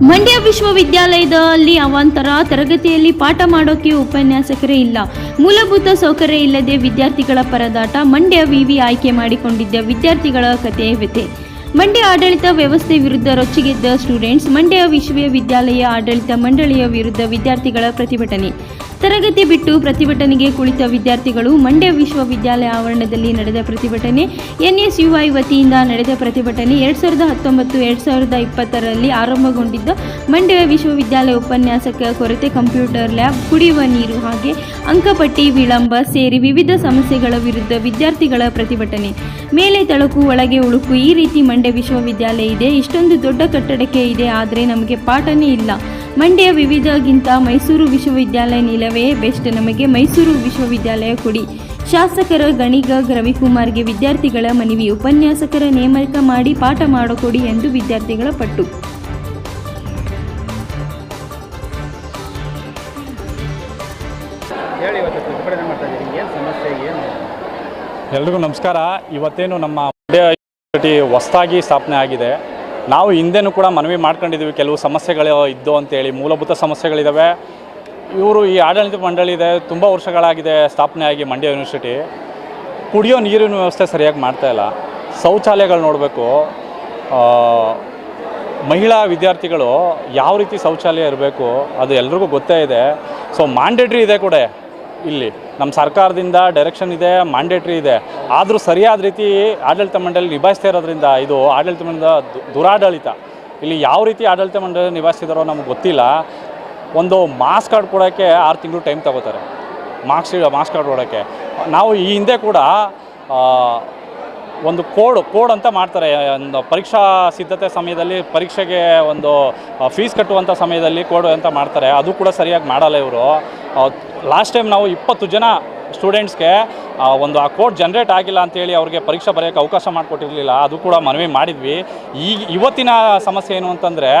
ಮಂಡ್ಯ ವಿಶ್ವವಿದ್ಯಾಲಯದಲ್ಲಿ ಅವಾಂತರ ತರಗತಿಯಲ್ಲಿ ಪಾಠ ಮಾಡೋಕೆ ಉಪನ್ಯಾಸಕರೇ ಇಲ್ಲ. ಮೂಲಭೂತ ಸೌಕರ್ಯ ಇಲ್ಲದೆ ವಿದ್ಯಾರ್ಥಿಗಳ ಪರದಾಟ. ಮಂಡ್ಯ ವಿವಿ ಆಯ್ಕೆ ಮಾಡಿಕೊಂಡಿದ್ದ ವಿದ್ಯಾರ್ಥಿಗಳ ಕಥೆ ವ್ಯಥೆ. ಮಂಡ್ಯ ಆಡಳಿತ ವ್ಯವಸ್ಥೆ ವಿರುದ್ಧ ರೊಚ್ಚಿಗೆದ್ದ ಸ್ಟೂಡೆಂಟ್ಸ್. ಮಂಡ್ಯ ವಿಶ್ವವಿದ್ಯಾಲಯ ಆಡಳಿತ ಮಂಡಳಿಯ ವಿರುದ್ಧ ವಿದ್ಯಾರ್ಥಿಗಳ ಪ್ರತಿಭಟನೆ. ತರಗತಿ ಬಿಟ್ಟು ಪ್ರತಿಭಟನೆಗೆ ಕುಳಿತ ವಿದ್ಯಾರ್ಥಿಗಳು. ಮಂಡ್ಯ ವಿಶ್ವವಿದ್ಯಾಲಯ ಆವರಣದಲ್ಲಿ ನಡೆದ ಪ್ರತಿಭಟನೆ. ಎನ್ಎಸ್ಯುಐ ವತಿಯಿಂದ ನಡೆದ ಪ್ರತಿಭಟನೆ 2019-2020ರಲ್ಲಿ ಆರಂಭಗೊಂಡಿದ್ದ ಮಂಡ್ಯ ವಿಶ್ವವಿದ್ಯಾಲಯ ಉಪನ್ಯಾಸಕ ಕೊರತೆ, ಕಂಪ್ಯೂಟರ್ ಲ್ಯಾಬ್, ಕುಡಿಯುವ ನೀರು ಹಾಗೆ ಅಂಕಪಟ್ಟಿ ವಿಳಂಬ ಸೇರಿ ವಿವಿಧ ಸಮಸ್ಯೆಗಳ ವಿರುದ್ಧ ವಿದ್ಯಾರ್ಥಿಗಳ ಪ್ರತಿಭಟನೆ. ಮೇಲೆ ತಳಕು ಒಳಗೆ ಉಳುಕು, ಈ ರೀತಿ ಮಂಡ್ಯ ವಿಶ್ವವಿದ್ಯಾಲಯ ಇದೆ. ಇಷ್ಟೊಂದು ದೊಡ್ಡ ಕಟ್ಟಡಕ್ಕೆ ಇದೆ, ಆದರೆ ನಮಗೆ ಪಾಠನೇ ಇಲ್ಲ. ಮಂಡ್ಯ ವಿವಿಧಗಿಂತ ಮೈಸೂರು ವಿಶ್ವವಿದ್ಯಾಲಯ ನಿಲವೇ ಬೆಸ್ಟ್. ನಮಗೆ ಮೈಸೂರು ವಿಶ್ವವಿದ್ಯಾಲಯ ಕೊಡಿ. ಶಾಸಕರ ಗಣಿಗ ರವಿಕುಮಾರ್ಗೆ ವಿದ್ಯಾರ್ಥಿಗಳ ಮನವಿ. ಉಪನ್ಯಾಸಕರ ನೇಮಕ ಮಾಡಿ ಪಾಠ ಮಾಡಿಕೊಡಿ ಎಂದು ವಿದ್ಯಾರ್ಥಿಗಳ ಪಟ್ಟು. ಎಲ್ರಿಗೂ ನಮಸ್ಕಾರ. ಇವತ್ತೇನು ನಮ್ಮ ಮಂಡ್ಯ ಯೂನಿವರ್ಸಿಟಿ ಹೊಸದಾಗಿ ಸ್ಥಾಪನೆ ಆಗಿದೆ. ನಾವು ಹಿಂದೆನೂ ಕೂಡ ಮನವಿ ಮಾಡ್ಕೊಂಡಿದ್ದೀವಿ, ಕೆಲವು ಸಮಸ್ಯೆಗಳು ಇದ್ದು ಅಂತೇಳಿ. ಮೂಲಭೂತ ಸಮಸ್ಯೆಗಳಿದ್ದಾವೆ. ಇವರು ಈ ಆಡಳಿತ ಮಂಡಳಿ ಇದೆ, ತುಂಬ ವರ್ಷಗಳಾಗಿದೆ ಸ್ಥಾಪನೆ ಆಗಿ ಮಂಡ್ಯ ಯೂನಿವರ್ಸಿಟಿ. ಕುಡಿಯೋ ನೀರಿನ ವ್ಯವಸ್ಥೆ ಸರಿಯಾಗಿ ಮಾಡ್ತಾಯಿಲ್ಲ. ಶೌಚಾಲಯಗಳು ನೋಡಬೇಕು. ಮಹಿಳಾ ವಿದ್ಯಾರ್ಥಿಗಳು ಯಾವ ರೀತಿ ಶೌಚಾಲಯ ಇರಬೇಕು ಅದು ಎಲ್ರಿಗೂ ಗೊತ್ತೇ ಇದೆ. ಸೊ ಮ್ಯಾಂಡೇಟ್ರಿ ಇದೆ ಕೂಡ. ಇಲ್ಲಿ ನಮ್ಮ ಸರ್ಕಾರದಿಂದ ಡೈರೆಕ್ಷನ್ ಇದೆ, ಮ್ಯಾಂಡೇಟ್ರಿ ಇದೆ. ಆದರೂ ಸರಿಯಾದ ರೀತಿ ಆಡಳಿತ ಮಂಡಳಿ ನಿಭಾಯಿಸ್ತಾ ಇರೋದ್ರಿಂದ ಇದು ಆಡಳಿತ ಮಂಡಳಿ ದುರಾಡಳಿತ. ಇಲ್ಲಿ ಯಾವ ರೀತಿ ಆಡಳಿತ ಮಂಡಳಿ ನಿಭಾಯಿಸ್ತಿದ್ದಾರೋ ನಮಗೆ ಗೊತ್ತಿಲ್ಲ. ಒಂದು ಮಾರ್ಕ್ಸ್ ಕಾರ್ಡ್ ಕೊಡೋಕ್ಕೆ 6 ತಿಂಗಳು ಟೈಮ್ ತಗೋತಾರೆ. ಮಾರ್ಕ್ಸ್ ಕಾರ್ಡ್ ಕೊಡೋಕ್ಕೆ. ನಾವು ಈ ಹಿಂದೆ ಕೂಡ ಒಂದು ಕೋಡ್ ಅಂತ ಮಾಡ್ತಾರೆ. ಒಂದು ಪರೀಕ್ಷಾ ಸಿದ್ಧತೆ ಸಮಯದಲ್ಲಿ, ಪರೀಕ್ಷೆಗೆ ಒಂದು ಫೀಸ್ ಕಟ್ಟುವಂಥ ಸಮಯದಲ್ಲಿ ಕೋಡ್ ಅಂತ ಮಾಡ್ತಾರೆ. ಅದು ಕೂಡ ಸರಿಯಾಗಿ ಮಾಡಲ್ಲ ಇವರು. ಲಾಸ್ಟ್ ಟೈಮ್ ನಾವು 20 ಜನ ಸ್ಟೂಡೆಂಟ್ಸ್ಗೆ ಒಂದು ಆ ಕೋಡ್ ಜನ್ರೇಟ್ ಆಗಿಲ್ಲ ಅಂತೇಳಿ ಅವ್ರಿಗೆ ಪರೀಕ್ಷೆ ಬರೆಯೋಕ್ಕೆ ಅವಕಾಶ ಮಾಡಿಕೊಟ್ಟಿರಲಿಲ್ಲ. ಅದು ಕೂಡ ಮನವಿ ಮಾಡಿದ್ವಿ. ಇವತ್ತಿನ ಸಮಸ್ಯೆ ಏನು ಅಂತಂದರೆ,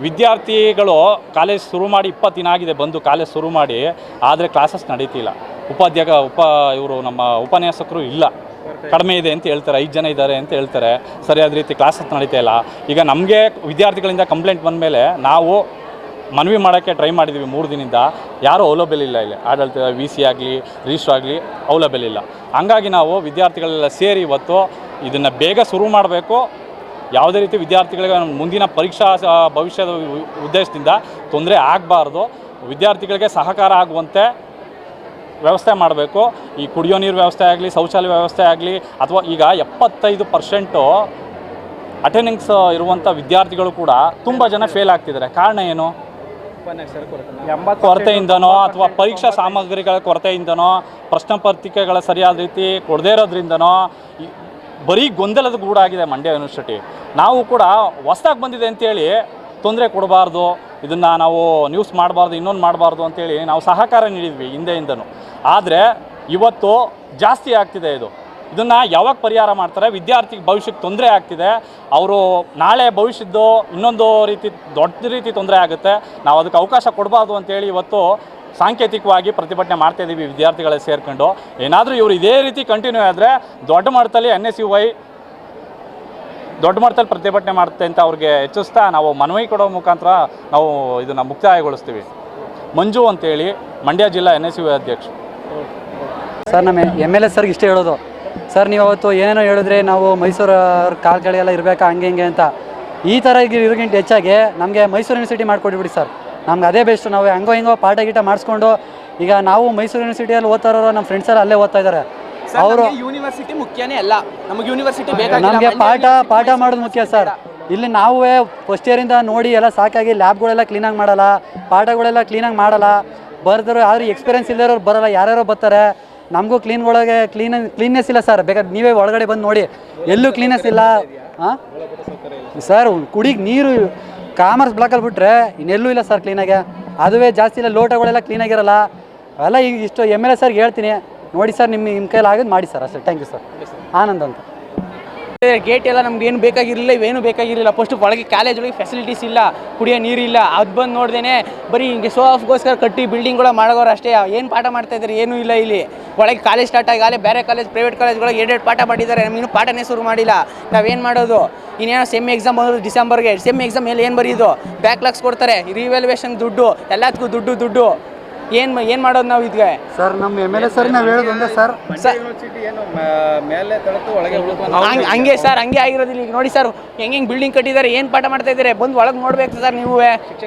ವಿದ್ಯಾರ್ಥಿಗಳು ಕಾಲೇಜ್ ಶುರು ಮಾಡಿ 20 ದಿನ ಆಗಿದೆ ಬಂದು ಕಾಲೇಜ್ ಶುರು ಮಾಡಿ, ಆದರೆ ಕ್ಲಾಸಸ್ ನಡೀತಿಲ್ಲ. ಇವರು ನಮ್ಮ ಉಪನ್ಯಾಸಕರು ಇಲ್ಲ, ಕಡಿಮೆ ಇದೆ ಅಂತ ಹೇಳ್ತಾರೆ. 5 ಜನ ಇದ್ದಾರೆ ಅಂತ ಹೇಳ್ತಾರೆ. ಸರಿಯಾದ ರೀತಿ ಕ್ಲಾಸಸ್ ನಡೀತಾ ಇಲ್ಲ. ಈಗ ನಮಗೆ ವಿದ್ಯಾರ್ಥಿಗಳಿಂದ ಕಂಪ್ಲೇಂಟ್ ಬಂದ ಮೇಲೆ ನಾವು ಮನವಿ ಮಾಡೋಕ್ಕೆ ಟ್ರೈ ಮಾಡಿದ್ದೀವಿ 3 ದಿನದಿಂದ. ಯಾರೂ ಅವೈಲೇಬಲ್ ಇಲ್ಲ. ಇಲ್ಲಿ ಆಡಳಿತ VC ಆಗಲಿ ರಿಜಿಸ್ಟ್ರ್ ಆಗಲಿ ಅವೈಲೇಬಲ್ ಇಲ್ಲ. ಹಂಗಾಗಿ ನಾವು ವಿದ್ಯಾರ್ಥಿಗಳೆಲ್ಲ ಸೇರಿ ಇವತ್ತು ಇದನ್ನು ಬೇಗ ಶುರು ಮಾಡಬೇಕು. ಯಾವುದೇ ರೀತಿ ವಿದ್ಯಾರ್ಥಿಗಳಿಗೆ ಮುಂದಿನ ಪರೀಕ್ಷಾ ಭವಿಷ್ಯದ ಉದ್ದೇಶದಿಂದ ತೊಂದರೆ ಆಗಬಾರ್ದು. ವಿದ್ಯಾರ್ಥಿಗಳಿಗೆ ಸಹಕಾರ ಆಗುವಂತೆ ವ್ಯವಸ್ಥೆ ಮಾಡಬೇಕು. ಈ ಕುಡಿಯೋ ನೀರು ವ್ಯವಸ್ಥೆ ಆಗಲಿ, ಶೌಚಾಲಯ ವ್ಯವಸ್ಥೆ ಆಗಲಿ, ಅಥವಾ ಈಗ 75% ಅಟೆಂಡೆನ್ಸ್ ಇರುವಂಥ ವಿದ್ಯಾರ್ಥಿಗಳು ಕೂಡ ತುಂಬ ಜನ ಫೇಲ್ ಆಗ್ತಿದ್ದಾರೆ. ಕಾರಣ ಏನು? ಕೊರತೆಯಿಂದನೋ ಅಥವಾ ಪರೀಕ್ಷಾ ಸಾಮಗ್ರಿಗಳ ಕೊರತೆಯಿಂದನೋ, ಪ್ರಶ್ನೆ ಪತ್ರಿಕೆಗಳ ಸರಿಯಾದ ರೀತಿ ಕೊಡದೇ ಇರೋದ್ರಿಂದನೋ ಬರೀ ಗೊಂದಲದ ಗೂಡಾಗಿದೆ ಮಂಡ್ಯ ಯೂನಿವರ್ಸಿಟಿ. ನಾವು ಕೂಡ ಹೊಸದಾಗಿ ಬಂದಿದೆ ಅಂತೇಳಿ ತೊಂದರೆ ಕೊಡಬಾರ್ದು, ಇದನ್ನು ನಾವು ನ್ಯೂಸ್ ಮಾಡಬಾರ್ದು, ಇನ್ನೊಂದು ಮಾಡಬಾರ್ದು ಅಂತೇಳಿ ನಾವು ಸಹಕಾರ ನೀಡಿದ್ವಿ ಹಿಂದೆಯಿಂದನೂ. ಆದರೆ ಇವತ್ತು ಜಾಸ್ತಿ ಆಗ್ತಿದೆ ಇದನ್ನು ಯಾವಾಗ ಪರಿಹಾರ ಮಾಡ್ತಾರೆ? ವಿದ್ಯಾರ್ಥಿಗೆ ಭವಿಷ್ಯಕ್ಕೆ ತೊಂದರೆ ಆಗ್ತಿದೆ. ಅವರು ನಾಳೆ ಭವಿಷ್ಯದ್ದು ಇನ್ನೊಂದು ರೀತಿ ದೊಡ್ಡ ರೀತಿ ತೊಂದರೆ ಆಗುತ್ತೆ. ನಾವು ಅದಕ್ಕೆ ಅವಕಾಶ ಕೊಡಬಾರ್ದು ಅಂತೇಳಿ ಇವತ್ತು ಸಾಂಕೇತಿಕವಾಗಿ ಪ್ರತಿಭಟನೆ ಮಾಡ್ತಾಯಿದ್ದೀವಿ ವಿದ್ಯಾರ್ಥಿಗಳೇ ಸೇರ್ಕೊಂಡು. ಏನಾದರೂ ಇವರು ಇದೇ ರೀತಿ ಕಂಟಿನ್ಯೂ ಆದರೆ ದೊಡ್ಡ ಮಟ್ಟದಲ್ಲಿ NSUI ದೊಡ್ಡ ಮಟ್ಟದಲ್ಲಿ ಪ್ರತಿಭಟನೆ ಮಾಡುತ್ತೆ ಅಂತ ಅವ್ರಿಗೆ ಹೆಚ್ಚಿಸ್ತಾ ನಾವು ಮನವಿ ಕೊಡೋ ಮುಖಾಂತರ ನಾವು ಇದನ್ನು ಮುಕ್ತಾಯಗೊಳಿಸ್ತೀವಿ. ಮಂಜು ಅಂತೇಳಿ ಮಂಡ್ಯ ಜಿಲ್ಲಾ NSUI ಅಧ್ಯಕ್ಷ. ಸರ್, ನಮ್ಮ MLA ಸರ್ಗೆ ಇಷ್ಟೇ ಹೇಳೋದು. ಸರ್, ನೀವು ಅವತ್ತು ಏನೇನೋ ಹೇಳಿದ್ರೆ ನಾವು ಮೈಸೂರು ಕಾಲ್ಗಳೆಲ್ಲ ಇರಬೇಕಾ ಹಂಗೆ ಹಿಂಗೆ ಅಂತ. ಈ ಥರ ಇರೋಕ್ಕಿಂತ ಹೆಚ್ಚಾಗಿ ನಮಗೆ ಮೈಸೂರು ಯೂನಿವರ್ಸಿಟಿ ಮಾಡಿಕೊಟ್ಬಿಡಿ ಸರ್. ನಮ್ಗೆ ಅದೇ ಬೆಸ್ಟ್. ನಾವು ಹೆಂಗೋ ಪಾಠ ಗೀಟ ಮಾಡಿಸ್ಕೊಂಡು ಈಗ ನಾವು ಮೈಸೂರು ಯೂನಿವರ್ಸಿಟಿಯಲ್ಲಿ ಓದ್ತಾ ಇರೋರು ನಮ್ಮ ಫ್ರೆಂಡ್ಸೆಲ್ಲ ಅಲ್ಲೇ ಓದ್ತಾ ಇದ್ದಾರೆ. ಅವರು ಯೂನಿವರ್ಸಿಟಿ ಮುಖ್ಯನೇ ಅಲ್ಲ, ನಮಗೆ ಯೂನಿವರ್ಸಿಟಿ ಬೇಕಾಗಿಲ್ಲ. ನಮಗೆ ಪಾಠ ಮಾಡೋದು ಮುಖ್ಯ ಸರ್. ಇಲ್ಲಿ ನಾವು ಫಸ್ಟ್ ಇಯರಿಂದ ನೋಡಿ ಎಲ್ಲ ಸಾಕಾಗಿ ಲ್ಯಾಬ್ಗಳೆಲ್ಲ ಕ್ಲೀನಾಗಿ ಮಾಡಲ್ಲ, ಪಾಠಗಳೆಲ್ಲ ಕ್ಲೀನಾಗಿ ಮಾಡಲ್ಲ. ಬರೆದ್ರು ಯಾರು ಎಕ್ಸ್ಪೀರಿಯನ್ಸ್ ಇಲ್ಲದವ್ರು ಬರೋಲ್ಲ, ಯಾರ್ಯಾರೋ ಬರ್ತಾರೆ. ನಮಗೂ ಕ್ಲೀನ್ನೆಸ್ ಇಲ್ಲ ಸರ್. ಬೇಕಾದ್ರೆ ನೀವೇ ಒಳಗಡೆ ಬಂದು ನೋಡಿ, ಎಲ್ಲೂ ಕ್ಲೀನ್ನೆಸ್ ಇಲ್ಲ. ಹಾಂ ಸರ್, ಕುಡಿಗೆ ನೀರು ಕಾಮರ್ಸ್ ಬ್ಲಾಕಲ್ಲಿ ಬಿಟ್ಟರೆ ಇನ್ನೆಲ್ಲೂ ಇಲ್ಲ ಸರ್ ಕ್ಲೀನಾಗೆ. ಅದುವೇ ಜಾಸ್ತಿ ಇಲ್ಲ, ಲೋಟಗಳೆಲ್ಲ ಕ್ಲೀನಾಗಿರಲ್ಲ. ಅವೆಲ್ಲ ಈಗ ಇಷ್ಟು MLA ಸರ್ಗೆ ಹೇಳ್ತೀನಿ, ನೋಡಿ ಸರ್, ನಿಮ್ಮ ಕೈಯಲ್ಲಿ ಆಗೋದು ಮಾಡಿ ಸರ್ ಅಷ್ಟೇ. Thank you sir. ಆನಂದ್ ಅಂತ. ಗೇಟ್ ಎಲ್ಲ ನಮ್ಗೆ ಏನು ಬೇಕಾಗಿರಲಿಲ್ಲ, ಇವೇನು ಬೇಕಾಗಿರಲಿಲ್ಲ. ಫಸ್ಟ್ ಒಳಗೆ ಕಾಲೇಜ್ ಒಳಗೆ ಫೆಸಿಲಿಟೀಸ್ ಇಲ್ಲ, ಕುಡಿಯೋ ನೀರಿಲ್ಲ. ಅದು ಬಂದು ನೋಡ್ದೇನೆ ಬರೀ ಹಿಂಗೆ ಶೋ ಆಫ್ಗೋಸ್ಕರ ಕಟ್ಟಿ ಬಿಲ್ಡಿಂಗ್ಗಳು ಮಾಡೋರು ಅಷ್ಟೇ. ಏನು ಪಾಠ ಮಾಡ್ತಾ ಇದ್ದಾರೆ ಏನೂ ಇಲ್ಲ ಇಲ್ಲಿ. ಒಳಗೆ ಕಾಲೇಜ್ ಸ್ಟಾರ್ಟ್ ಆಗಿ ಬೇರೆ ಕಾಲೇಜ್ ಪ್ರೈವೇಟ್ ಕಾಲೇಜ್ಗಳಿಗೆ ಎರಡೆರಡು ಪಾಠ ಮಾಡಿದ್ದಾರೆ, ನಮ್ಗೆ ಇನ್ನೂ ಪಾಠನೇ ಶುರು ಮಾಡಿಲ್ಲ. ನಾವೇನು ಮಾಡೋದು? ಇನ್ನೇನೋ ಸೆಮ್ ಎಕ್ಸಾಮ್ ಬಂದರು ಡಿಸೆಂಬರ್ಗೆ. ಸೆಮ್ ಎಕ್ಸಾಮ್ ಮೇಲೆ ಏನು ಬರೆಯೋದು? ಬ್ಯಾಕ್ಲಾಗ್ಸ್ ಕೊಡ್ತಾರೆ, ರಿವ್ಯಾಲ್ಯೂಯೇಷನ್ ದುಡ್ಡು, ಎಲ್ಲದಕ್ಕೂ ದುಡ್ಡು. ಏನು ಮಾಡೋದು ನಾವು ಇದಕ್ಕೆ? ಸರ್ ನಮ್ಮ MLA ಸರ್ ನಾವು ಹೇಳೋದು ಒಂದೇ ಸರ್, ಹಂಗೆ ಸರ್, ಹಂಗೆ ಆಗಿರೋದಿಲ್ಲ. ಈಗ ನೋಡಿ ಸರ್ ಹೆಂಗೆ ಬಿಲ್ಡಿಂಗ್ ಕಟ್ಟಿದ್ದಾರೆ, ಏನು ಪಾಠ ಮಾಡ್ತಾ ಇದ್ದಾರೆ, ಬಂದು ಒಳಗೆ ನೋಡ್ಬೇಕು ಸರ್. ನೀವು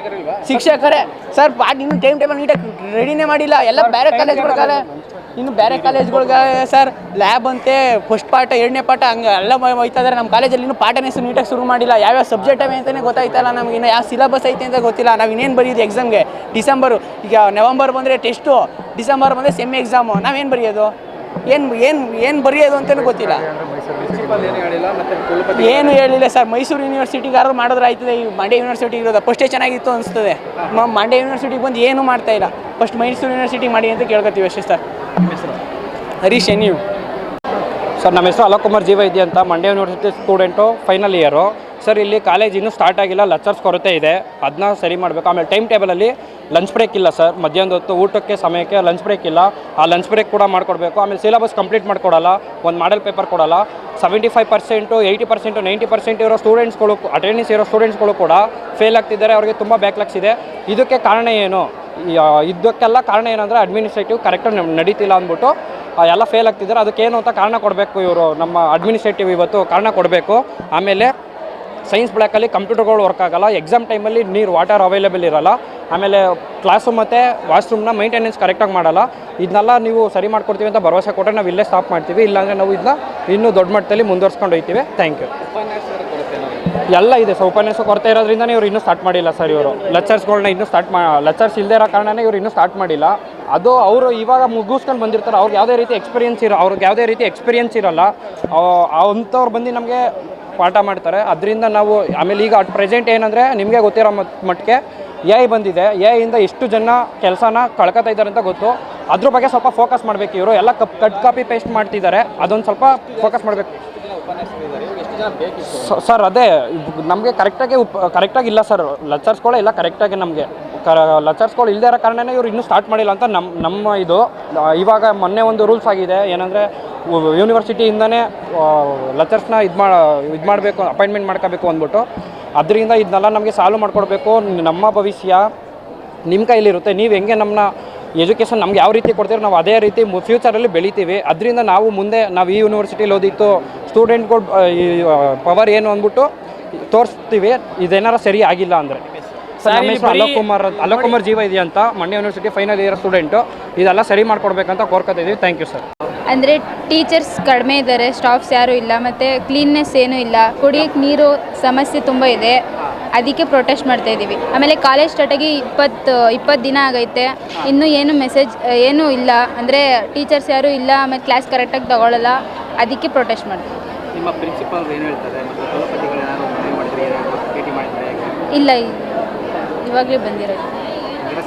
ಶಿಕ್ಷಕರೇ ಸರ್, ಪಾಠ ಇನ್ನೂ ಟೈಮ್ ನೀಟಾಗಿ ರೆಡಿನೇ ಮಾಡಿಲ್ಲ. ಎಲ್ಲ ಬೇರೆ ಕಾಲೇಜ್ಗಳಿಗೆ, ಇನ್ನು ಬೇರೆ ಕಾಲೇಜ್ಗಳಿಗೆ ಸರ್ ಲ್ಯಾಬ್ ಅಂತೆ, ಫಸ್ಟ್ ಪಾಠ ಎರಡನೇ ಪಾಠ ಹಂಗೆ ಎಲ್ಲ ಹೋಯ್ತಾ ಇದ್ದಾರೆ. ನಮ್ಮ ಕಾಲೇಜಲ್ಲಿ ಇನ್ನೂ ಪಾಠನೇ ನೀಟಾಗಿ ಶುರು ಮಾಡಿಲ್ಲ. ಯಾವ್ಯಾವ ಸಬ್ಜೆಕ್ಟ್ ಅವೆ ಅಂತಲೇ ಗೊತ್ತಾಯ್ತಲ್ಲ ನಮ್ಗೆ. ಇನ್ನು ಯಾವ ಸಿಲೆಬಸ್ ಐತೆ ಅಂತ ಗೊತ್ತಿಲ್ಲ. ನಾವು ಇನ್ನೇನು ಬರೆಯೋದು ಎಕ್ಸಾಮ್ಗೆ? ಡಿಸೆಂಬರು, ಈಗ ನವಂಬರ್ ಬಂದರೆ ಟೆಸ್ಟು, ಡಿಸೆಂಬರ್ ಬಂದರೆ ಸೆಮ್ ಎಕ್ಸಾಮು. ನಾವೇನು ಬರೆಯೋದು? ಏನು ಬರೆಯೋದು ಅಂತಲೂ ಗೊತ್ತಿಲ್ಲ. ಏನು ಹೇಳಿಲ್ಲ ಸರ್. ಮೈಸೂರು ಯೂನಿವರ್ಸಿಟಿಗಾರು ಮಾಡಿದ್ರೆ ಆಯ್ತದೆ, ಈ ಮಂಡ್ಯ ಯೂನಿವರ್ಸಿಟಿ ಇರೋದು ಫಸ್ಟೇ ಚೆನ್ನಾಗಿತ್ತು ಅನಿಸ್ತದೆ. ಮಂಡ್ಯ ಯೂನಿವರ್ಸಿಟಿಗೆ ಬಂದು ಏನೂ ಮಾಡ್ತಾ ಇಲ್ಲ. ಫಸ್ಟ್ ಮೈಸೂರು ಯೂನಿವರ್ಸಿಟಿ ಮಾಡಿ ಅಂತ ಕೇಳ್ಕೊತೀವಿ ಅಷ್ಟೇ ಸರ್. ಹರೀಶ್ ನೀವು ಸರ್, ನಮ್ಮ ಹೆಸರು ಅಲೋಕ್ ಕುಮಾರ್ ಜೀವೈದ್ಯ ಅಂತ, Mandya university student, final year. Sir, ಇಲ್ಲಿ ಕಾಲೇಜ್ ಇನ್ನೂ ಸ್ಟಾರ್ಟ್ ಆಗಿಲ್ಲ, ಲೆಕ್ಚರ್ಸ್ ಕೊರತೆ ಇದೆ, ಅದನ್ನ ಸರಿ ಮಾಡಬೇಕು. ಆಮೇಲೆ ಟೈಮ್ ಟೇಬಲಲ್ಲಿ ಲಂಚ್ ಬ್ರೇಕ್ ಇಲ್ಲ ಸರ್. ಮಧ್ಯಾಹ್ನದ ಹೊತ್ತು ಊಟಕ್ಕೆ ಸಮಯಕ್ಕೆ ಲಂಚ್ ಬ್ರೇಕ್ ಇಲ್ಲ, ಆ ಲಂಚ್ ಬ್ರೇಕ್ ಕೂಡ ಮಾಡಿಕೊಡ್ಬೇಕು. ಆಮೇಲೆ ಸಿಲೆಬಸ್ ಕಂಪ್ಲೀಟ್ ಮಾಡಿಕೊಡಲ್ಲ, ಒಂದು ಮಾಡೆಲ್ ಪೇಪರ್ ಕೊಡಲ್ಲ. 75%, 80%, 90% ಇರೋ ಸ್ಟೂಡೆಂಟ್ಸ್ಗಳು, ಅಟೆಂಡೆನ್ಸ್ ಇರೋ ಸ್ಟೂಡೆಂಟ್ಸ್ಗಳು ಕೂಡ ಫೇಲ್ ಆಗ್ತಿದ್ದಾರೆ. ಅವರಿಗೆ ತುಂಬ ಬ್ಯಾಕ್ಲಾಗ್ಸ್ ಇದೆ. ಇದಕ್ಕೆ ಕಾರಣ ಏನು? ಇದಕ್ಕೆಲ್ಲ ಕಾರಣ ಏನಂದರೆ ಅಡ್ಮಿನಿಸ್ಟ್ರೇಟಿವ್ ಕರೆಕ್ಟಾಗಿ ನಡೀತಿಲ್ಲ ಅಂದ್ಬಿಟ್ಟು ಎಲ್ಲ ಫೇಲ್ ಆಗ್ತಿದ್ದಾರೆ. ಅದಕ್ಕೇನು ಅಂತ ಕಾರಣ ಕೊಡಬೇಕು ಇವರು, ನಮ್ಮ ಅಡ್ಮಿನಿಸ್ಟ್ರೇಟಿವ್ ಇವತ್ತು ಕಾರಣ ಕೊಡಬೇಕು. ಆಮೇಲೆ ಸೈನ್ಸ್ ಬ್ಲಾಕಲ್ಲಿ ಕಂಪ್ಯೂಟರ್ಗಳು ವರ್ಕ್ ಆಗೋಲ್ಲ, ಎಕ್ಸಾಮ್ ಟೈಮಲ್ಲಿ ವಾಟರ್ ಅವೈಲೇಬಲ್ ಇರೋಲ್ಲ. ಆಮೇಲೆ ಕ್ಲಾಸು ಮತ್ತು ವಾಶ್ರೂಮ್ನ ಮೈಂಟೆನೆನ್ಸ್ ಕರೆಕ್ಟಾಗಿ ಮಾಡಲ್ಲ. ಇದನ್ನೆಲ್ಲ ನೀವು ಸರಿ ಮಾಡ್ಕೊಡ್ತೀವಿ ಅಂತ ಭರವಸೆ ಕೊಟ್ಟರೆ ನಾವು ಇಲ್ಲೇ ಸ್ಟಾಪ್ ಮಾಡ್ತೀವಿ. ಇಲ್ಲಾಂದರೆ ನಾವು ಇದನ್ನ ಇನ್ನೂ ದೊಡ್ಡ ಮಟ್ಟದಲ್ಲಿ ಮುಂದುವರ್ಸ್ಕೊಂಡು ಹೋಗ್ತೀವಿ. Thank you. ಎಲ್ಲ ಇದೆ ಸರ್, ಉಪನ್ಯಾಸ ಕೊರತೆ ಇರೋದ್ರಿಂದನೇ ಇವರು ಇನ್ನೂ ಸ್ಟಾರ್ಟ್ ಮಾಡಿಲ್ಲ ಸರ್. ಇವರು ಲೆಕ್ಚರ್ಸ್ಗಳನ್ನ ಇನ್ನೂ ಲೆಕ್ಚರ್ಸ್ ಇಲ್ಲದೇ ಇರೋ ಕಾರಣನೇ ಇವರು ಇನ್ನೂ ಸ್ಟಾರ್ಟ್ ಮಾಡಿಲ್ಲ. ಅದು ಅವರು ಇವಾಗ ಮುಗಿಸ್ಕೊಂಡು ಬಂದಿರ್ತಾರೆ, ಅವ್ರಿಗೆ ಯಾವುದೇ ರೀತಿ ಎಕ್ಸ್ಪೀರಿಯನ್ಸ್ ಇರೋಲ್ಲ. ಅಂಥವ್ರು ಬಂದು ನಮಗೆ ಪಾಠ ಮಾಡ್ತಾರೆ. ಅದರಿಂದ ನಾವು ಆಮೇಲೆ ಈಗ ಅಟ್ ಪ್ರೆಸೆಂಟ್ ಏನಂದರೆ ನಿಮಗೆ ಗೊತ್ತಿರೋ ಮಟ್ಟಿಗೆ AI ಬಂದಿದೆ. AI ಎಷ್ಟು ಜನ ಕೆಲಸನ ಕಳ್ಕೊತಾ ಇದ್ದಾರೆ ಅಂತ ಗೊತ್ತು. ಅದ್ರ ಬಗ್ಗೆ ಸ್ವಲ್ಪ ಫೋಕಸ್ ಮಾಡಬೇಕು. ಇವರು ಎಲ್ಲ ಕಟ್ ಕಾಪಿ ಪೇಸ್ಟ್ ಮಾಡ್ತಿದ್ದಾರೆ, ಅದೊಂದು ಸ್ವಲ್ಪ ಫೋಕಸ್ ಮಾಡಬೇಕು ಸರ್. ಅದೇ ನಮಗೆ ಕರೆಕ್ಟಾಗಿ ಇಲ್ಲ ಸರ್, ಲೆಕ್ಚರ್ಸ್ಗಳೇ ಇಲ್ಲ ಕರೆಕ್ಟಾಗಿ. ನಮಗೆ ಲೆಕ್ಚರ್ಸ್ಗಳು ಇಲ್ಲದೇ ಇರೋ ಕಾರಣನೇ ಇವರು ಇನ್ನೂ ಸ್ಟಾರ್ಟ್ ಮಾಡಿಲ್ಲ ಅಂತ ನಮ್ಮ ಇದು. ಇವಾಗ ಮೊನ್ನೆ ಒಂದು ರೂಲ್ಸ್ ಆಗಿದೆ, ಏನಂದರೆ ಯೂನಿವರ್ಸಿಟಿಯಿಂದನೇ ಲೆಕ್ಚರ್ಸ್ನ ಇದು ಮಾಡಬೇಕು, ಅಪಾಯಿಂಟ್ಮೆಂಟ್ ಮಾಡ್ಕೋಬೇಕು ಅಂದ್ಬಿಟ್ಟು. ಅದರಿಂದ ಇದನ್ನೆಲ್ಲ ನಮಗೆ ಸಾಲ್ವ್ ಮಾಡಿಕೊಡ್ಬೇಕು. ನಮ್ಮ ಭವಿಷ್ಯ ನಿಮ್ಮ ಕೈಲಿರುತ್ತೆ. ನೀವು ಹೆಂಗೆ ನಮ್ಮನ್ನ ಎಜುಕೇಷನ್ ನಮ್ಗೆ ಯಾವ ರೀತಿ ಕೊಡ್ತೀರೋ ನಾವು ಅದೇ ರೀತಿ ಫ್ಯೂಚರಲ್ಲಿ ಬೆಳಿತೀವಿ. ಅದರಿಂದ ನಾವು ಮುಂದೆ ಈ ಯೂನಿವರ್ಸಿಟಿಲಿ ಓದಿತ್ತು ಸ್ಟೂಡೆಂಟ್ಗಳು ಪವರ್ ಏನು ಅಂದ್ಬಿಟ್ಟು ತೋರಿಸ್ತೀವಿ, ಇದೇನಾರ ಸರಿ ಆಗಿಲ್ಲ ಅಂದರೆ. ಸರ್, ನಮ್ಮ ಹೆಸರು ಅಲೋಕ್ ಕುಮಾರ್ ಜೀವೈದ್ಯ ಅಂತ, Mandya university final year student. ಇದೆಲ್ಲ ಸರಿ ಮಾಡ್ಕೊಡ್ಬೇಕಂತ ಕೋರ್ಕೊತಿದ್ದೀವಿ. Thank you sir. ಅಂದರೆ ಟೀಚರ್ಸ್ ಕಡಿಮೆ ಇದ್ದಾರೆ, ಸ್ಟಾಫ್ಸ್ ಯಾರೂ ಇಲ್ಲ, ಮತ್ತು ಕ್ಲೀನ್ನೆಸ್ ಏನೂ ಇಲ್ಲ, ಕುಡಿಯೋಕ್ಕೆ ನೀರು ಸಮಸ್ಯೆ ತುಂಬ ಇದೆ. ಅದಕ್ಕೆ ಪ್ರೊಟೆಸ್ಟ್ ಮಾಡ್ತಾಯಿದ್ದೀವಿ. ಆಮೇಲೆ ಕಾಲೇಜ್ ಸ್ಟಾರ್ಟಾಗಿ 20 ದಿನ ಆಗೈತೆ, ಇನ್ನೂ ಏನು ಮೆಸೇಜ್ ಏನೂ ಇಲ್ಲ. ಅಂದರೆ ಟೀಚರ್ಸ್ ಯಾರೂ ಇಲ್ಲ, ಆಮೇಲೆ ಕ್ಲಾಸ್ ಕರೆಕ್ಟಾಗಿ ತಗೊಳ್ಳಲ್ಲ. ಅದಕ್ಕೆ ಪ್ರೊಟೆಸ್ಟ್ ಮಾಡ್ತೀವಿ. ನಿಮ್ಮ ಪ್ರಿನ್ಸಿಪಾಲ್ ಏನು ಹೇಳ್ತಾರೆ? ಇಲ್ಲ, ಇವಾಗಲೇ ಬಂದಿರೋದು.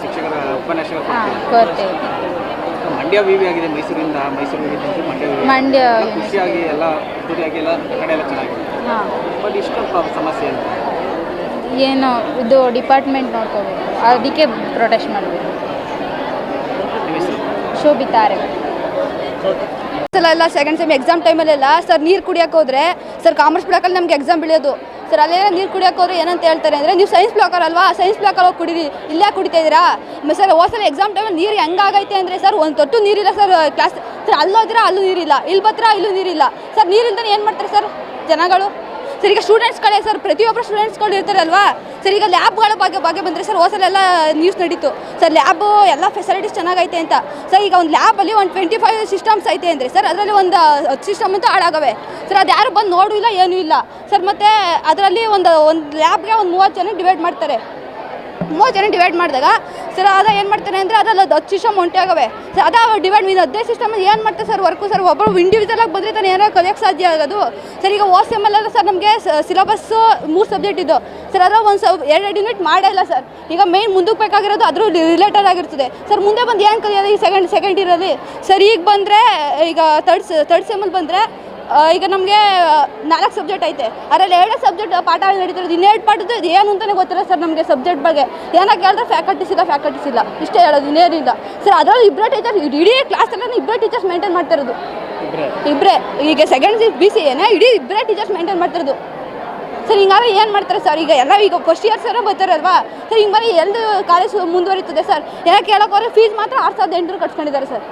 ಶಿಕ್ಷಕರ ಉಪನ್ಯಾಸಗಳು ಕೊರತೆ ಮಂಡ್ಯ ವಿವಿ ಆಗಿದೆ. ಮೈಸೂರು ಮಂಡ್ಯ ಖುಷಿಯಾಗಿ ಎಲ್ಲ ಅದ್ದೂರಿಯಾಗಿ ಎಲ್ಲ ಕಡೆ ಎಲ್ಲ ಚೆನ್ನಾಗಿದೆ. ಹಾಂ, ಬಟ್ ಇಷ್ಟೊಂದು ಸಮಸ್ಯೆ ಅಂತ ಏನು ಇದು ಡಿಪಾರ್ಟ್ಮೆಂಟ್ ನೋಡ್ಕೋಬೇಕು, ಅದಕ್ಕೆ ಪ್ರೊಟೆಸ್ಟ್ ಮಾಡಬೇಕು. ಶೋಭಿತಾರೆ ಎಲ್ಲ ಸೆಕೆಂಡ್ ಸೆಮ್ ಎಕ್ಸಾಮ್ ಟೈಮಲ್ಲೆಲ್ಲ ಸರ್ ನೀರು ಕುಡಿಯೋಕೆ ಹೋದರೆ ಸರ್ ಕಾಮರ್ಸ್ ಬ್ಲಾಕಲ್ಲಿ ನಮಗೆ ಎಕ್ಸಾಮ್ ಬೀಳೋದು ಸರ್. ಅಲ್ಲೆಲ್ಲ ನೀರು ಕುಡಿಯೋಕೆ ಹೋದ್ರೆ ಏನಂತ ಹೇಳ್ತಾರೆ ಅಂದರೆ, ನೀವು ಸೈನ್ಸ್ ಬ್ಲಾಕರ್ ಅಲ್ವಾ, ಸೈನ್ಸ್ ಬ್ಲಾಕಲ್ಲಿ ಹೋಗಿ ಕುಡೀರಿ, ಇಲ್ಲೇ ಕುಡಿತಾ ಇದ್ದೀರಾ ಸರ್. ಹೋಸಲ ಎಕ್ಸಾಮ್ ಟೈಮಲ್ಲಿ ನೀರು ಹೆಂಗಾಗೈತೆ ಅಂದರೆ ಸರ್, ಒಂದು ತೊಟ್ಟು ನೀರಿಲ್ಲ ಸರ್ ಕ್ಲಾಸ್ ಸರ್. ಅಲ್ಲೋದ್ರೆ ಅಲ್ಲೂ ನೀರಿಲ್ಲ, ಇಲ್ಲಿ ಬತ್ರ ಇಲ್ಲೂ ನೀರಿಲ್ಲ ಸರ್. ನೀರಿಲ್ದೇ ಏನು ಮಾಡ್ತಾರೆ ಸರ್ ಜನಗಳು? ಸರ್ ಈಗ ಸ್ಟೂಡೆಂಟ್ಸ್ಗಳೇ ಸರ್, ಪ್ರತಿಯೊಬ್ಬರು ಸ್ಟೂಡೆಂಟ್ಸ್ಗಳು ಇರ್ತಾರಲ್ವಾ ಸರ್. ಈಗ ಲ್ಯಾಬ್ಗಳ ಬಗ್ಗೆ ಬಂದರೆ ಸರ್, ಹೋಸಲೆಲ್ಲ ನ್ಯೂಸ್ ನಡೀತು ಸರ್, ಲ್ಯಾಬು ಎಲ್ಲ ಫೆಸಿಲಿಟೀಸ್ ಚೆನ್ನಾಗೈತೆ ಅಂತ ಸರ್. ಈಗ ಒಂದು ಲ್ಯಾಬಲ್ಲಿ ಒಂದು 25 ಸಿಸ್ಟಮ್ಸ್ ಐತೆ ಅಂದರೆ ಸರ್, ಅದರಲ್ಲಿ ಒಂದು 10 ಸಿಸ್ಟಮ್ ಅಂತೂ ಹಾಳಾಗವೆ ಸರ್. ಅದು ಯಾರು ಬಂದು ನೋಡೂ ಇಲ್ಲ, ಏನೂ ಇಲ್ಲ ಸರ್. ಮತ್ತು ಅದರಲ್ಲಿ ಒಂದು ಲ್ಯಾಬ್ಗೆ ಒಂದು 30 ಜನ ಡಿವೈಡ್ ಮಾಡ್ತಾರೆ. 30 ಜನ ಡಿವೈಡ್ ಮಾಡಿದಾಗ ಸರ್, ಅದ ಏನು ಮಾಡ್ತಾರೆ ಅಂದರೆ ಅದರಲ್ಲಿ 10 ಸಿಸ್ಟಮ್ ಒಂಟೆ ಆಗವೆ ಸರ್. ಅದ ಡಿವೈಡ್ 15 ಸಿಸ್ಟಮ್ ಏನು ಮಾಡ್ತಾರೆ ಸರ್ ವರ್ಕು ಸರ್. ಒಬ್ಬರು ಇಂಡಿವಿಜುವಲಾಗಿ ಬಂದರೆ ತಾನೇ ಏನಾರು ಕಲಿಯೋಕ್ಕೆ ಸಾಧ್ಯ ಆಗೋದು ಸರ್. ಈಗ OCML ಸರ್ ನಮಗೆ ಸಿಲೆಬಸ್ಸು 3 ಸಬ್ಜೆಕ್ಟ್ ಇದು ಸರ್. ಅದರ ಒಂದು 2 ಯೂನಿಟ್ ಮಾಡೇ ಇಲ್ಲ ಸರ್. ಈಗ ಮೇಯ್ನ್ ಮುಂದಕ್ಕೆ ಬೇಕಾಗಿರೋದು ಅದ್ರ ರಿಲೇಟೆಡ್ ಆಗಿರ್ತದೆ ಸರ್. ಮುಂದೆ ಬಂದು ಏನು ಕಲಿಯೋದು ಈ ಸೆಕೆಂಡ್ ಇಯರಲ್ಲಿ ಸರ್. ಈಗ ಬಂದರೆ ಈಗ ಥರ್ಡ್ ಸೆಮ್ಮಲ್ಲಿ ಬಂದರೆ ಈಗ ನಮಗೆ 4 ಸಬ್ಜೆಕ್ಟ್ ಐತೆ, ಅದರಲ್ಲಿ 2 ಸಬ್ಜೆಕ್ಟ್ ಪಾಠ ನಡೀತಿರೋದು, ಇನ್ನೆರಡು ಪಾಠದ್ದು ಇದು ಏನು ಅಂತಲೇ ಗೊತ್ತಿಲ್ಲ ಸರ್ ನಮಗೆ ಸಬ್ಜೆಕ್ಟ್ ಬಗ್ಗೆ. ಏನೋ ಕೇಳಿದ್ರೆ ಫ್ಯಾಕಲ್ಟೀಸ್ ಇಲ್ಲ ಇಷ್ಟೇ ಹೇಳೋದು, ಇನ್ನೇನಿಲ್ಲ ಸರ್. ಅದರಲ್ಲಿ ಇಬ್ಬರೇ ಟೀಚರ್ಸ್, ಇಡೀ ಕ್ಲಾಸಲ್ಲಿ ಇಬ್ಬರೇ ಟೀಚರ್ಸ್ ಮೇಂಟೈನ್ ಮಾಡ್ತಿರೋದು, ಇಬ್ಬರೇ. ಈಗ ಸೆಕೆಂಡ್ BC ಏನೇ ಇಡೀ ಇಬ್ಬರೇ ಟೀಚರ್ಸ್ ಮೇಂಟೈನ್ ಮಾಡ್ತಿರೋದು ಸರ್. ಹಿಂಗಾದ್ರೆ ಏನು ಮಾಡ್ತಾರೆ ಸರ್? ಈಗ ಫಸ್ಟ್ ಇಯರ್ಸ್ ಬರ್ತಾರಲ್ವಾ ಸರ್, ಹಿಂಗಾದ್ರೆ ಎಲ್ಲಿ ಕಾಲೇಜ್ ಮುಂದುವರಿತದೆ ಸರ್? ಏನೋ ಕೇಳೋಕೆ ಫೀಸ್ ಮಾತ್ರ 6800 ಕಟ್ಸ್ಕೊಂಡಿದ್ದಾರೆ ಸರ್.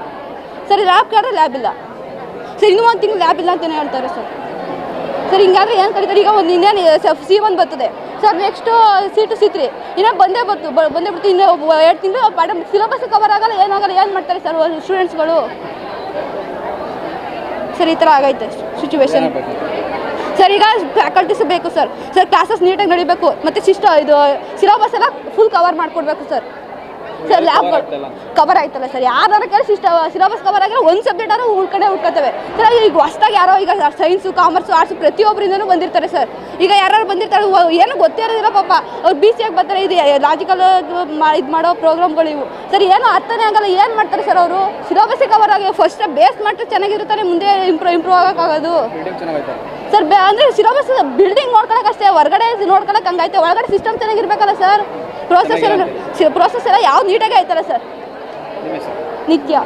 ಸರಿ, ಲ್ಯಾಬ್ ಕೇಳಿದ್ರೆ ಲ್ಯಾಬ್ ಇಲ್ಲ ಸರ್, ಇನ್ನೂ 1 ತಿಂಗಳು ಲ್ಯಾಬ್ ಇಲ್ಲ ಅಂತಲೇ ಹೇಳ್ತಾರೆ ಸರ್. ಸರ್ ಹಿಂಗಾದ್ರೆ ಏನು ಕರೀತಾರೆ? ಈಗ ಒಂದು ಇನ್ನೇನು C1 ಬರ್ತದೆ ಸರ್, ನೆಕ್ಸ್ಟು C2 C3 ಇನ್ನೂ ಬಂದೇ ಬಿಡ್ತು. ಇನ್ನೂ 2 ತಿಂಗಳು ಪಾಠ ಸಿಲೆಬಸ್ ಕವರ್ ಆಗಲ್ಲ, ಏನಾಗಲ್ಲ. ಏನು ಮಾಡ್ತಾರೆ ಸರ್ ಸ್ಟೂಡೆಂಟ್ಸ್ಗಳು? ಸರ್ ಈ ಥರ ಆಗೈತೆ ಸಿಚುವೇಶನ್ ಸರ್. ಈಗ ಫ್ಯಾಕಲ್ಟೀಸ್ ಬೇಕು ಸರ್. ಕ್ಲಾಸಸ್ ನೀಟಾಗಿ ನಡಿಬೇಕು, ಮತ್ತು ಇದು ಸಿಲೆಬಸ್ ಎಲ್ಲ ಫುಲ್ ಕವರ್ ಮಾಡಿಕೊಡ್ಬೇಕು ಸರ್. ಲ್ಯಾಬ್ಗಳು ಕವರ್ ಆಯ್ತಲ್ಲ ಸರ್, ಯಾರು ಕೇಳಿ ಸಿಲೆಬಸ್ ಕವರ್ ಆಗಿರೋ ಒಂದು ಸಬ್ಜೆಕ್ಟ್ ಆದ್ರೂ ಉಳ್ಕೊತವೆ ಸರ್. ಈಗ ಹೊಸ್ದಾಗಿ ಯಾರೋ ಈಗ ಸೈನ್ಸು, ಕಾಮರ್ಸು, ಆರ್ಟ್ಸು ಪ್ರತಿಯೊಬ್ಬರಿಂದನೂ ಬಂದಿರ್ತಾರೆ ಸರ್. ಈಗ ಯಾರು ಬಂದಿರ್ತಾರೆ ಏನು ಗೊತ್ತೇ ಇರೋದಿಲ್ಲ ಪಾಪ, ಅವ್ರು BCಯಾಗಿ ಬರ್ತಾರೆ. ಇದು ಲಾಜಿಕಲ್ ಇದು ಮಾಡೋ ಪ್ರೋಗ್ರಾಮ್ಗಳು ಇವು ಸರ್, ಏನು ಅರ್ಥನೇ ಆಗಲ್ಲ. ಏನು ಮಾಡ್ತಾರೆ ಸರ್ ಅವರು? ಸಿಲೆಬಸ್ಸೇ ಕವರ್ ಆಗಿ ಫಸ್ಟ್ ಬೇಸ್ ಮಾಡಿದ್ರೆ ಚೆನ್ನಾಗಿರ್ತಾರೆ, ಮುಂದೆ ಇಂಪ್ರೂವ್ ಆಗೋಕ್ಕಾಗೋದು ಸರ್. ಅಂದರೆ ಸಿಲೆಬಸ್ ಬಿಲ್ಡಿಂಗ್ ನೋಡ್ಕೊಳಕ್ಕಷ್ಟೇ, ಹೊರಗಡೆ ನೋಡ್ಕೊಳಕ್ಕೆ ಹಂಗೈತೆ. ಒಳಗಡೆ ಸಿಸ್ಟಮ್ ಚೆನ್ನಾಗಿರ್ಬೇಕಲ್ಲ ಸರ್. ಪ್ರೋಸೆಸ್ ಎಲ್ಲ ಯಾವ್ದು ನೀಟಾಗಿ ಆಯ್ತಲ್ಲ ಸರ್. ನಿತ್ಯ